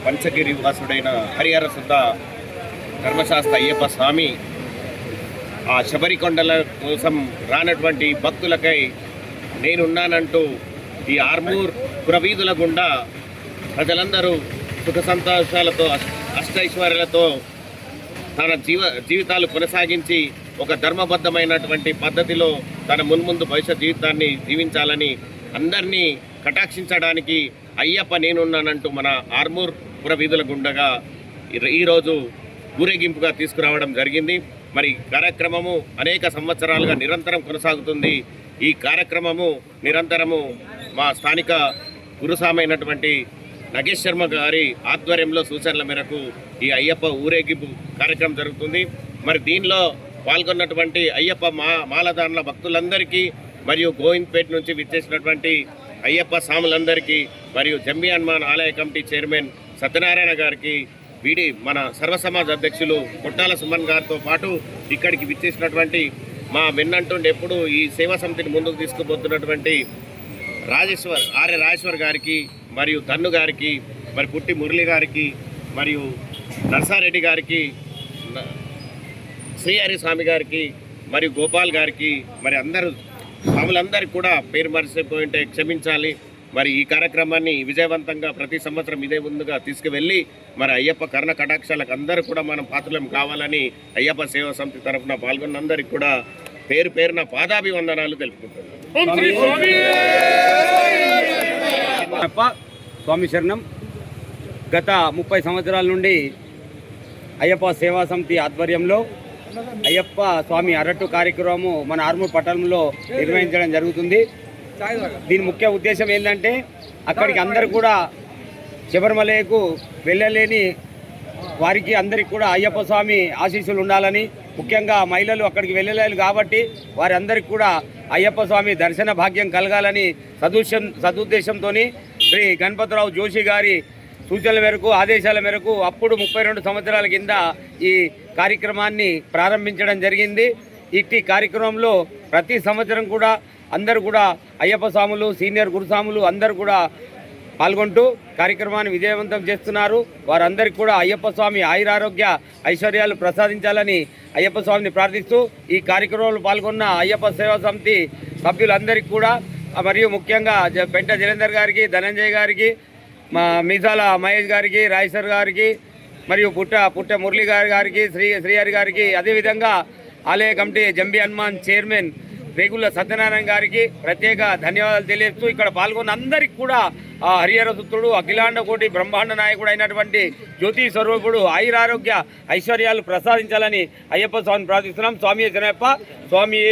పంచగిరి వాసుడైన హరిహర శుద్ధ ధర్మశాస్త్ర అయ్యప్ప స్వామి ఆ శబరికొండల కోసం రానటువంటి భక్తులకై నేనున్నానంటూ ఈ ఆర్మూర్ పురవీధుల గుండా ప్రజలందరూ సుఖ సంతోషాలతో అష్టైశ్వర్యాలతో తన జీవితాలు కొనసాగించి ఒక ధర్మబద్ధమైనటువంటి పద్ధతిలో తన మున్ముందు భవిష్యత్ జీవితాన్ని జీవించాలని అందరినీ కటాక్షించడానికి అయ్యప్ప నేనున్నానంటూ మన ఆర్మూర్ పురవీధుల గుండగా ఈరోజు ఊరేగింపుగా తీసుకురావడం జరిగింది. మరి కార్యక్రమము అనేక సంవత్సరాలుగా నిరంతరం కొనసాగుతుంది. ఈ కార్యక్రమము నిరంతరము మా స్థానిక గురుస్వామైనటువంటి నగేష్ శర్మ గారి ఆధ్వర్యంలో సూచనల మేరకు ఈ అయ్యప్ప ఊరేగింపు కార్యక్రమం జరుగుతుంది. మరి దీనిలో పాల్గొన్నటువంటి అయ్యప్ప మాలధారుల భక్తులందరికీ మరియు గోవింద్పేట నుంచి విచ్చేసినటువంటి అయ్యప్ప స్వాములందరికీ మరియు జంబి హనుమాన్ ఆలయ కమిటీ చైర్మన్ సత్యనారాయణ గారికి మన సర్వసమాజ్ అధ్యక్షులు కొట్టాల సుమన్ గారితో పాటు ఇక్కడికి విచ్చేసినటువంటి మా వెన్నంటుండి ఎప్పుడు ఈ సేవా సమితిని ముందుకు తీసుకుపోతున్నటువంటి రాజేశ్వర్ గారికి మరియు తన్ను గారికి మరి పుట్టి మురళి గారికి మరియు నర్సారెడ్డి గారికి శ్రీహరి స్వామి గారికి మరియు గోపాల్ గారికి మరి అందరూ స్వాములందరికీ కూడా పేరు మర్చిపోయింటే క్షమించాలి. మరి ఈ కార్యక్రమాన్ని విజయవంతంగా ప్రతి సంవత్సరం ఇదే ముందుగా తీసుకువెళ్ళి మరి అయ్యప్ప కర్ణ కటాక్షాలకు అందరూ కూడా మనం పాత్రలం కావాలని అయ్యప్ప సేవా సమితి తరఫున పాల్గొన్నందరికీ కూడా పేరు పేరున పాదాభివందనాలు తెలుపుకుంటున్నాను. స్వామి శరణం. గత 30 సంవత్సరాల నుండి అయ్యప్ప సేవా సమితి ఆధ్వర్యంలో అయ్యప్ప స్వామి అరట్టు కార్యక్రమము మన ఆర్మూర్ పట్టణంలో నిర్వహించడం జరుగుతుంది. దీని ముఖ్య ఉద్దేశం ఏంటంటే అక్కడికి అందరు కూడా శబరిమలకు వెళ్ళలేని వారికి అందరికి కూడా అయ్యప్ప స్వామి ఆశీస్సులు ఉండాలని, ముఖ్యంగా మహిళలు అక్కడికి వెళ్ళలేరు కాబట్టి వారందరికీ కూడా అయ్యప్ప స్వామి దర్శన భాగ్యం కలగాలని సదుద్దేశంతో శ్రీ గణపతిరావు జోషి గారి సూచనల మేరకు ఆదేశాల మేరకు అప్పుడు 32 సంవత్సరాల కింద ఈ కార్యక్రమాన్ని ప్రారంభించడం జరిగింది. ఇట్టి కార్యక్రమంలో ప్రతి సంవత్సరం కూడా అందరూ కూడా అయ్యప్ప స్వాములు సీనియర్ గురుస్వాములు అందరూ కూడా పాల్గొంటూ కార్యక్రమాన్ని విజయవంతం చేస్తున్నారు. వారందరికీ కూడా అయ్యప్ప స్వామి ఆయురారోగ్య ఐశ్వర్యాలు ప్రసాదించాలని అయ్యప్ప స్వామిని ప్రార్థిస్తూ ఈ కార్యక్రమంలో పాల్గొన్న అయ్యప్ప సేవా సమితి సభ్యులందరికీ కూడా మరియు ముఖ్యంగా పెంట జలేందర్ గారికి, ధనంజయ్ గారికి, మా మీసాల మహేష్ గారికి, రాయసర్ గారికి మరియు పుట్ట మురళి గారికి, శ్రీహరి గారికి, అదేవిధంగా ఆలయ కమిటీ జంబి హనుమాన్ చైర్మన్ రేగుల సత్యనారాయణ గారికి ప్రత్యేక ధన్యవాదాలు తెలియజేస్తూ ఇక్కడ పాల్గొన్న అందరికీ కూడా హరిహర సుతుడు అఖిలాండ కోటి బ్రహ్మాండ నాయకుడు అయినటువంటి జ్యోతి స్వరూపుడు ఆయురారోగ్య ఐశ్వర్యాలు ప్రసాదించాలని అయ్యప్ప స్వామిని ప్రార్థిస్తున్నాం. స్వామి శరణయ్యప్ప. స్వామి